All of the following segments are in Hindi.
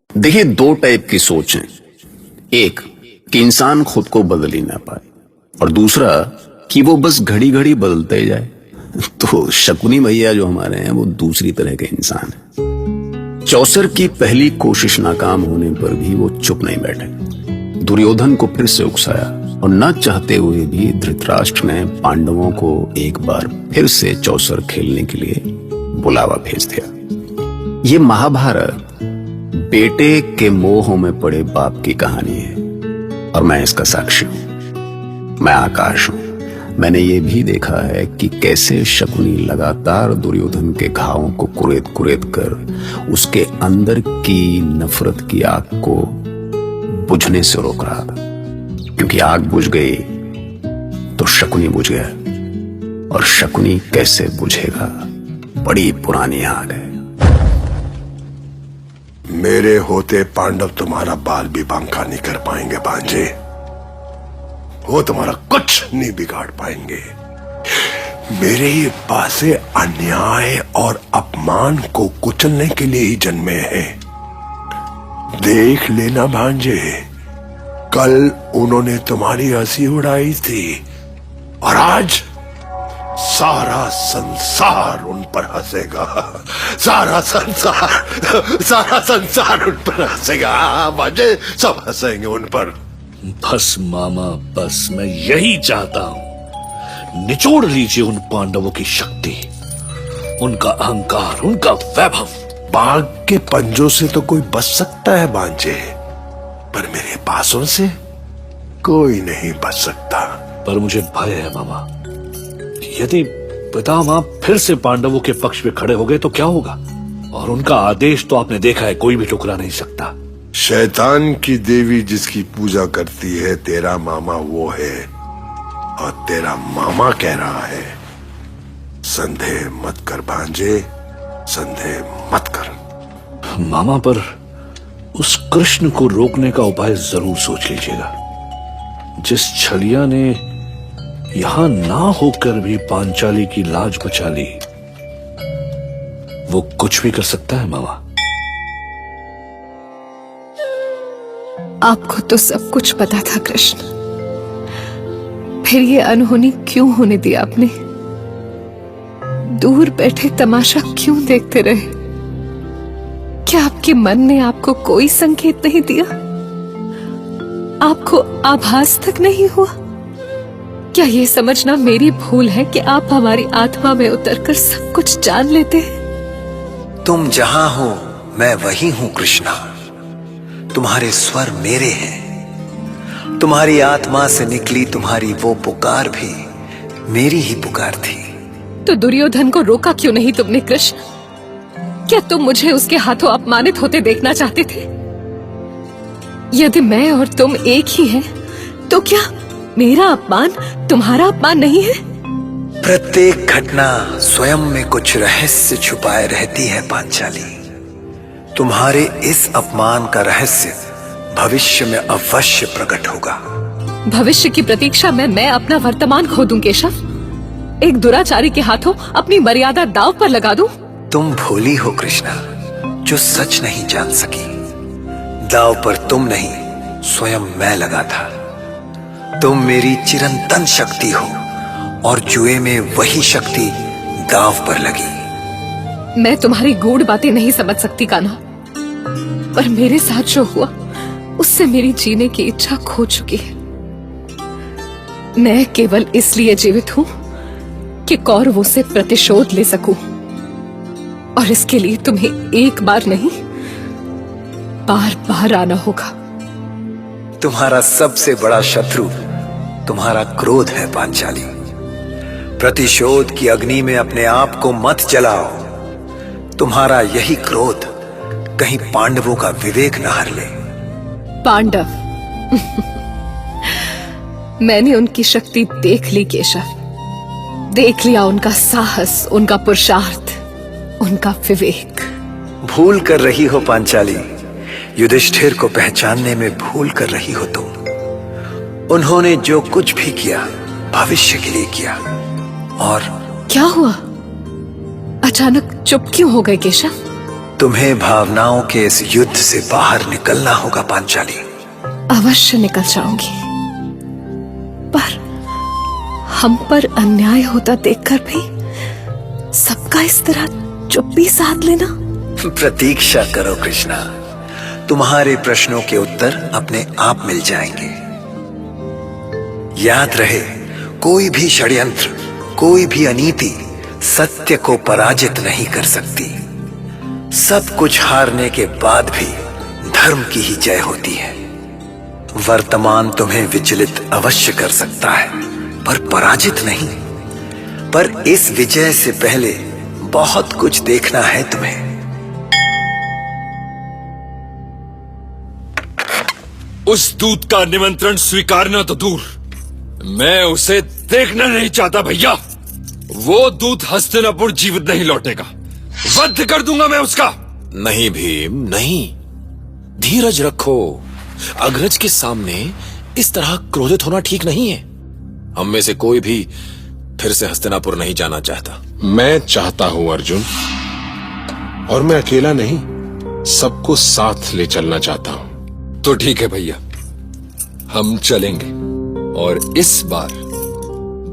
देखिए, दो टाइप की सोच है। एक कि इंसान खुद को बदल ही ना पाए, और दूसरा कि वो बस घड़ी घड़ी बदलते ही जाए। तो शकुनी भैया जो हमारे हैं वो दूसरी तरह के इंसान है। चौसर की पहली कोशिश नाकाम होने पर भी वो चुप नहीं बैठे। दुर्योधन को फिर से उकसाया और न चाहते हुए भी धृतराष्ट्र ने पांडवों को एक बार फिर से चौसर खेलने के लिए बुलावा भेज दिया। ये महाभारत बेटे के मोह में पड़े बाप की कहानी है, और मैं इसका साक्षी हूं। मैं आकाश हूं। मैंने ये भी देखा है कि कैसे शकुनी लगातार दुर्योधन के घावों को कुरेद कुरेद कर उसके अंदर की नफरत की आग को बुझने से रोक रहा था, क्योंकि आग बुझ गई तो शकुनी बुझ गया, और शकुनी कैसे बुझेगा, बड़ी पुरानी आग है। मेरे होते पांडव तुम्हारा बाल भी बांका नहीं कर पाएंगे भांजे। वो तुम्हारा कुछ नहीं बिगाड़ पाएंगे। मेरे ये पासे अन्याय और अपमान को कुचलने के लिए ही जन्मे हैं। देख लेना भांजे, कल उन्होंने तुम्हारी हंसी उड़ाई थी, और आज सारा संसार उन पर हंसेगा। सारा संसार उन पर हंसेगा। भांजे, सब हंसेंगे उन पर। बस मामा, बस मैं यही चाहता हूं। निचोड़ लीजिए उन पांडवों की शक्ति, उनका अहंकार, उनका वैभव। बाघ के पंजों से तो कोई बच सकता है भांजे, पर मेरे पासों से कोई नहीं बच सकता। पर मुझे भय है मामा, यदि पितामह फिर से पांडवों के पक्ष में खड़े हो गए तो क्या होगा? और उनका आदेश तो आपने देखा है, कोई भी टुकरा नहीं सकता। शैतान की देवी जिसकी पूजा करती है तेरा मामा वो है, और तेरा मामा कह रहा है संदेह मत कर भांजे, संदेह मत कर। मामा, पर उस कृष्ण को रोकने का उपाय जरूर सोच लीजिएगा। जिस छलिया ने यहां ना होकर भी पांचाली की लाज बचा ली, वो कुछ भी कर सकता है मामा। आपको तो सब कुछ पता था कृष्ण, फिर ये अनहोनी क्यों होने दी आपने? दूर बैठे तमाशा क्यों देखते रहे? क्या आपके मन ने आपको कोई संकेत नहीं दिया? आपको आभास तक नहीं हुआ? क्या ये समझना मेरी भूल है कि आप हमारी आत्मा में उतरकर सब कुछ जान लेते हैं? तुम जहां हो मैं वहीं हूं कृष्णा। तुम्हारे स्वर मेरे हैं। तुम्हारी आत्मा से निकली तुम्हारी वो पुकार भी मेरी ही पुकार थी। तो दुर्योधन को रोका क्यों नहीं तुमने कृष्ण? क्या तुम मुझे उसके हाथों अपमानित होते देखना चाहते थे? यदि मैं और तुम एक ही हैं, तो क्या मेरा अपमान तुम्हारा अपमान नहीं है? प्रत्येक घटना स्वयं में कुछ रहस्य छुपाए रहती है पांचाली। तुम्हारे इस अपमान का रहस्य भविष्य में अवश्य प्रकट होगा। भविष्य की प्रतीक्षा में मैं अपना वर्तमान खो दूं केशव? एक दुराचारी के हाथों अपनी मर्यादा दांव पर लगा दूं? तुम भोली हो कृष्णा, जो सच नहीं जान सकी। दांव पर तुम नहीं, स्वयं मैं लगा था। तुम मेरी चिरंतन शक्ति हो, और जुए में वही शक्ति दांव पर लगी। मैं तुम्हारी गूढ़ बातें नहीं समझ सकती कान्हा, पर मेरे साथ जो हुआ उससे मेरी जीने की इच्छा खो चुकी है। मैं केवल इसलिए जीवित हूं कि कौरवों से प्रतिशोध ले सकूं, और इसके लिए तुम्हें एक बार नहीं, बार बार आना होगा। तुम्हारा सबसे बड़ा शत्रु तुम्हारा क्रोध है पांचाली। प्रतिशोध की अग्नि में अपने आप को मत जलाओ। तुम्हारा यही क्रोध कहीं पांडवों का विवेक न हर ले। पांडव? मैंने उनकी शक्ति देख ली केशव, देख लिया उनका साहस, उनका पुरुषार्थ, उनका विवेक। भूल कर रही हो पांचाली, युधिष्ठिर को पहचानने में भूल कर रही हो तुम। उन्होंने जो कुछ भी किया भविष्य के लिए किया। और क्या हुआ? अचानक चुप क्यों हो गए केशव? तुम्हें भावनाओं के इस युद्ध से बाहर निकलना होगा पांचाली। अवश्य निकल जाऊंगी, पर हम पर अन्याय होता देखकर भी सबका इस तरह चुप्पी साध लेना। प्रतीक्षा करो कृष्णा, तुम्हारे प्रश्नों के उत्तर अपने आप मिल जाएंगे। याद रहे, कोई भी षड्यंत्र, कोई भी अनीति सत्य को पराजित नहीं कर सकती। सब कुछ हारने के बाद भी धर्म की ही जय होती है। वर्तमान तुम्हें विचलित अवश्य कर सकता है, पर पराजित नहीं। पर इस विजय से पहले बहुत कुछ देखना है तुम्हें। उस दूत का निमंत्रण स्वीकारना तो दूर, मैं उसे देखना नहीं चाहता भैया। वो दूत हस्तिनापुर जीवित नहीं लौटेगा, वध कर दूंगा मैं उसका। नहीं भीम नहीं, धीरज रखो। अग्रज के सामने इस तरह क्रोधित होना ठीक नहीं है। हम में से कोई भी फिर से हस्तिनापुर नहीं जाना चाहता। मैं चाहता हूं अर्जुन, और मैं अकेला नहीं, सबको साथ ले चलना चाहता हूं। तो ठीक है भैया, हम चलेंगे, और इस बार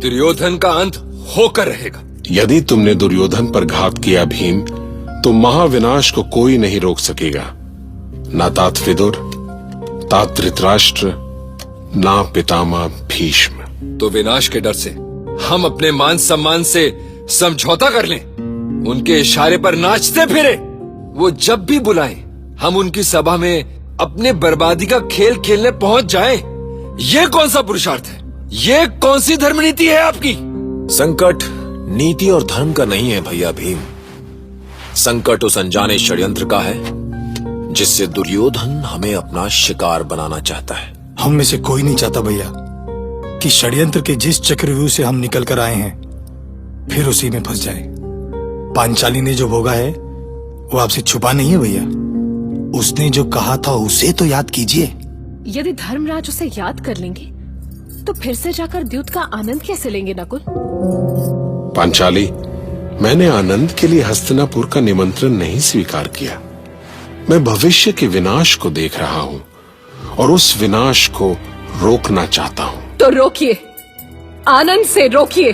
दुर्योधन का अंत होकर रहेगा। यदि तुमने दुर्योधन पर घात किया भीम, तो महाविनाश को कोई नहीं रोक सकेगा। ना तात विदुर, तात धृतराष्ट्र, ना पितामह भीष्म। तो विनाश के डर से हम अपने मान सम्मान से समझौता कर लें, उनके इशारे पर नाचते फिरे। वो जब भी बुलाएं, हम उनकी सभा में अपने बर्बादी का खेल खेलने पहुंच जाएं। ये कौन सा पुरुषार्थ है? ये कौन सी धर्मनीति है आपकी? संकट नीति और धर्म का नहीं है भैया भीम। संकट उस अनजाने षड्यंत्र का है जिससे दुर्योधन हमें अपना शिकार बनाना चाहता है। हम में से कोई नहीं चाहता भैया कि षड्यंत्र के जिस चक्रव्यूह से हम निकल कर आए हैं फिर उसी में फंस जाए। पांचाली ने जो भोगा है वो आपसे छुपा नहीं है भैया। उसने जो कहा था उसे तो याद कीजिए। यदि धर्मराज उसे याद कर लेंगे तो फिर से जाकर द्यूत का आनंद कैसे लेंगे नकुल? पांचाली, मैंने आनंद के लिए हस्तिनापुर का निमंत्रण नहीं स्वीकार किया। मैं भविष्य के विनाश को देख रहा हूं और उस विनाश को रोकना चाहता हूं। तो रोकिए, आनंद से रोकिए।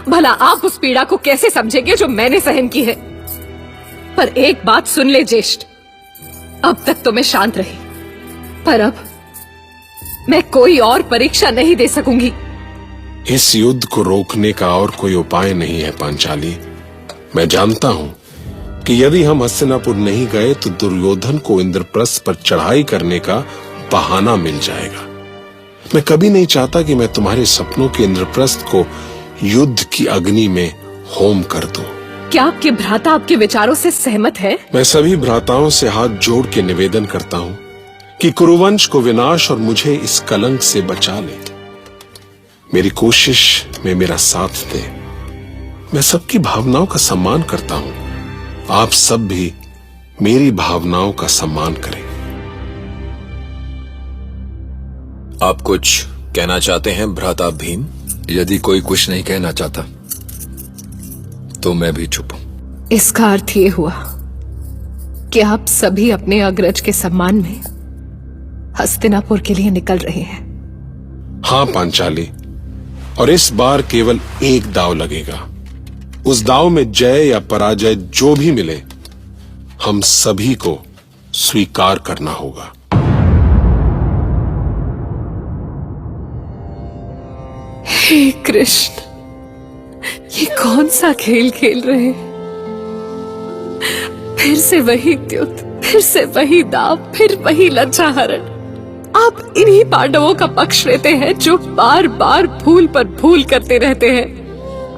भला आप उस पीड़ा को कैसे समझेंगे जो मैंने सहन की है। पर एक बात सुन ले ज्येष्ठ, अब तक तो मैं शांत रही, पर अब मैं कोई और परीक्षा नहीं दे सकूंगी। इस युद्ध को रोकने का और कोई उपाय नहीं है पांचाली। मैं जानता हूं कि यदि हम हस्तिनापुर नहीं गए तो दुर्योधन को इंद्रप्रस्थ पर चढ़ाई करने का बहाना मिल जाएगा। मैं कभी नहीं चाहता कि मैं तुम्हारे सपनों के इंद्रप्रस्थ को युद्ध की अग्नि में होम कर दूं। क्या आपके भ्राता आपके विचारों से सहमत है? मैं सभी भ्राताओं से हाथ जोड़ के निवेदन करता हूं कि कुरुवंश को विनाश और मुझे इस कलंक से बचा ले। मेरी कोशिश में मेरा साथ दे। मैं सबकी भावनाओं का सम्मान करता हूं। आप सब भी मेरी भावनाओं का सम्मान करें। आप कुछ कहना चाहते हैं भ्राता भीम? यदि कोई कुछ नहीं कहना चाहता तो मैं भी चुप हूं। इसका अर्थ ये हुआ कि आप सभी अपने अग्रज के सम्मान में हस्तिनापुर के लिए निकल रहे हैं। हां पांचाली, और इस बार केवल एक दांव लगेगा। उस दांव में जय या पराजय जो भी मिले, हम सभी को स्वीकार करना होगा। हे कृष्ण, ये कौन सा खेल खेल रहे हैं? फिर से वही द्युत, फिर से वही दाव, फिर वही लज्जाहरण। आप इन्हीं पांडवों का पक्ष लेते हैं जो बार बार भूल पर भूल करते रहते हैं।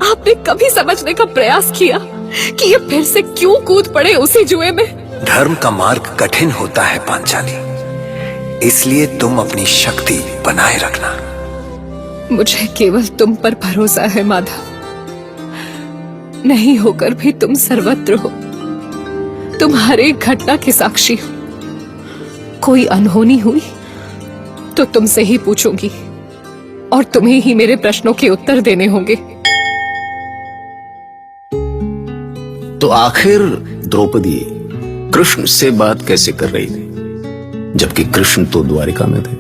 आपने कभी समझने का प्रयास किया कि ये फिर से क्यों कूद पड़े उसी जुए में? धर्म का मार्ग कठिन होता है पांचाली, इसलिए तुम अपनी शक्ति बनाए रखना। मुझे केवल तुम पर भरोसा है माधव। नहीं होकर भी तुम सर्वत्र हो, तुम हर एक घटना के साक्षी हो। कोई अनहोनी हुई तो तुमसे ही पूछूंगी और तुम्हें ही मेरे प्रश्नों के उत्तर देने होंगे। तो आखिर द्रौपदी कृष्ण से बात कैसे कर रही थी, जबकि कृष्ण तो द्वारिका में थे।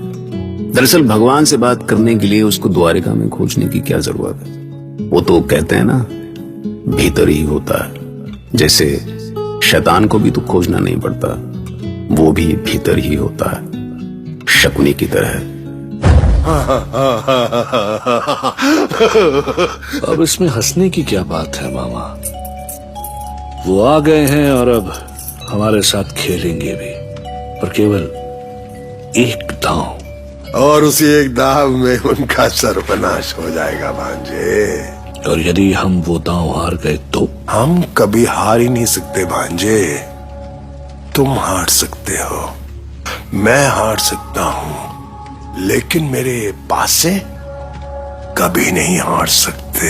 दरअसल भगवान से बात करने के लिए उसको द्वारिका में खोजने की क्या जरूरत है? वो तो कहते हैं ना, भीतर ही होता है। जैसे शैतान को भी तो खोजना नहीं पड़ता, वो भी भीतर ही होता है, शकुनी की तरह। अब इसमें हंसने की क्या बात है मामा? वो आ गए हैं और अब हमारे साथ खेलेंगे भी, पर केवल एक दांव। और उसी एक दाव में उनका सर्वनाश हो जाएगा भांजे। और यदि हम वो दांव हार गए तो? हम कभी हार ही नहीं सकते भांजे। तुम हार सकते हो, मैं हार सकता हूं, लेकिन मेरे पास से कभी नहीं हार सकते।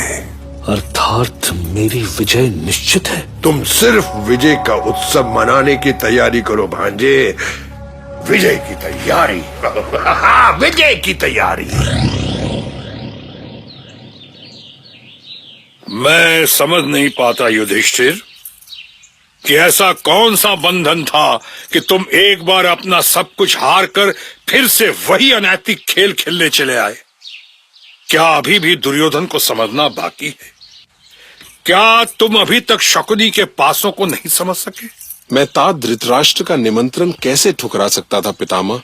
अर्थात मेरी विजय निश्चित है? तुम सिर्फ विजय का उत्सव मनाने की तैयारी करो भांजे। विजय की तैयारी। विजय की तैयारी। मैं समझ नहीं पाता युधिष्ठिर कि ऐसा कौन सा बंधन था कि तुम एक बार अपना सब कुछ हार कर फिर से वही अनैतिक खेल खेलने चले आए। क्या अभी भी दुर्योधन को समझना बाकी है? क्या तुम अभी तक शकुनी के पासों को नहीं समझ सके? मैं तात धृतराष्ट्र का निमंत्रण कैसे ठुकरा सकता था पितामह?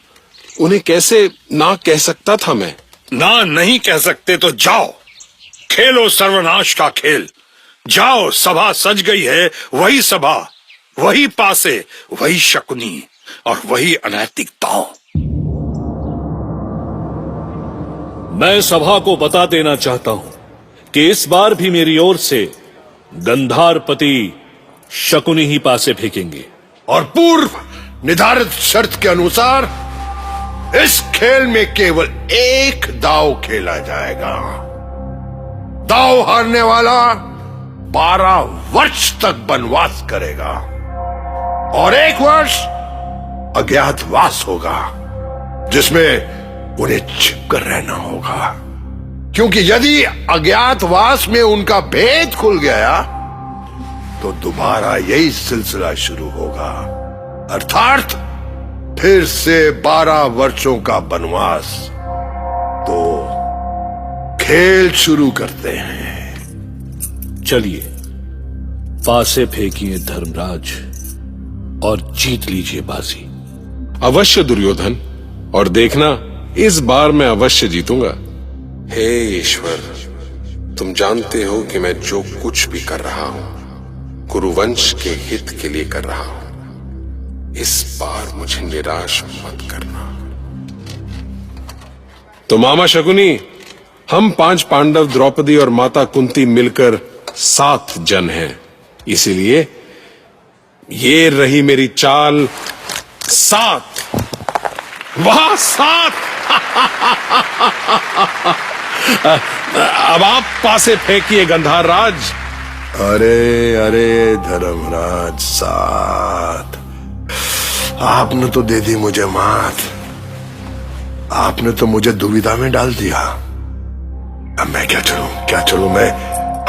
उन्हें कैसे ना कह सकता था मैं? ना नहीं कह सकते तो जाओ, खेलो सर्वनाश का खेल। जाओ, सभा सज गई है, वही सभा, वही पासे, वही शकुनी और वही अनैतिकताओं। मैं सभा को बता देना चाहता हूं कि इस बार भी मेरी ओर से गंधारपति शकुनी ही पासे फेंकेंगे। और पूर्व निर्धारित शर्त के अनुसार इस खेल में केवल एक दाव खेला जाएगा। दाव हारने वाला 12 वर्ष तक वनवास करेगा और 1 वर्ष अज्ञातवास होगा, जिसमें उन्हें छिपकर रहना होगा। क्योंकि यदि अज्ञातवास में उनका भेद खुल गया तो दोबारा यही सिलसिला शुरू होगा, अर्थात फिर से 12 वर्षों का वनवास। तो खेल शुरू करते हैं। चलिए, पासे फेंकिए धर्मराज और जीत लीजिए बाजी। अवश्य दुर्योधन, और देखना इस बार मैं अवश्य जीतूंगा। हे ईश्वर, तुम जानते हो कि मैं जो कुछ भी कर रहा हूं कुरुवंश के हित के लिए कर रहा हूं। इस बार मुझे निराश मत करना। तो मामा शकुनी, हम 5 पांडव, द्रौपदी और माता कुंती मिलकर 7 जन हैं। इसीलिए ये रही मेरी चाल 7। वाह 7! अब आप पासे फेंकिए गंधार राज। अरे अरे धर्मराज 7, आपने तो दे दी मुझे मात। आपने तो मुझे दुविधा में डाल दिया। अब मैं क्या चलूं मैं?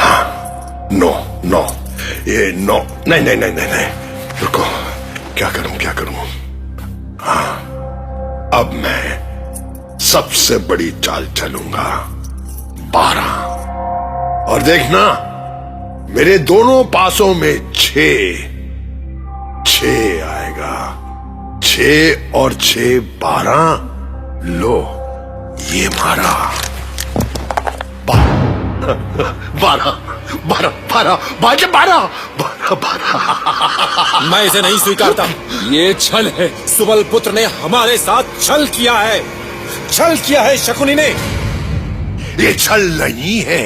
हाँ, नो, ये नो, नहीं, रुको, क्या करूं? हाँ, अब मैं सबसे बड़ी चाल चलूंगा, 12। और देखना, मेरे दोनों पासों में 6 आएगा। 6 और 6 12। लो, ये मारा 12। मैं इसे नहीं स्वीकारता। ये छल है। सुबल पुत्र ने हमारे साथ छल किया है शकुनी ने। ये छल नहीं है,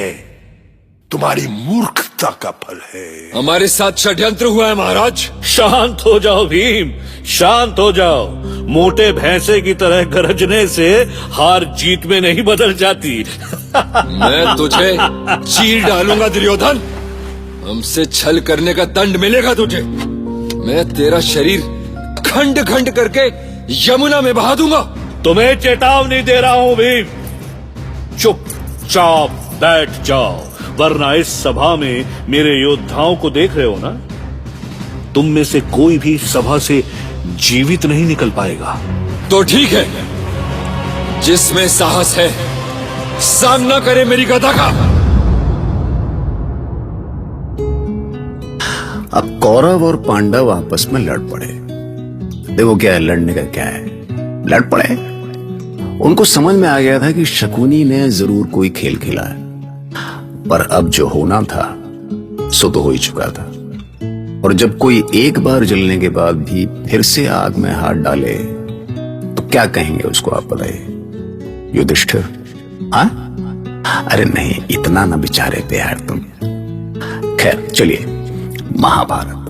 तुम्हारी मूर्खता का फल है। हमारे साथ षड्यंत्र हुआ है महाराज। शांत हो जाओ भीम, शांत हो जाओ। मोटे भैंसे की तरह गरजने से हार जीत में नहीं बदल जाती। मैं तुझे चीर डालूंगा दुर्योधन। हमसे छल करने का दंड मिलेगा तुझे। मैं तेरा शरीर खंड खंड करके यमुना में बहा दूंगा। तुम्हें चेतावनी दे रहा हूं भीम, चुपचाप बैठ जाओ, वरना इस सभा में मेरे योद्धाओं को देख रहे हो ना? तुम में से कोई भी सभा से जीवित नहीं निकल पाएगा। तो ठीक है, जिसमें साहस है सामना करे मेरी गदा का। अब कौरव और पांडव आपस में लड़ पड़े। देखो क्या है, लड़ने का क्या है, लड़ पड़े। उनको समझ में आ गया था कि शकुनी ने जरूर कोई खेल खेला है, पर अब जो होना था सो तो हो ही चुका था। और जब कोई एक बार जलने के बाद भी फिर से आग में हाथ डाले तो क्या कहेंगे उसको, आप बताइए युधिष्ठिर? हाँ, अरे नहीं, इतना ना बेचारे पे यार तुम। खैर चलिए, महाभारत।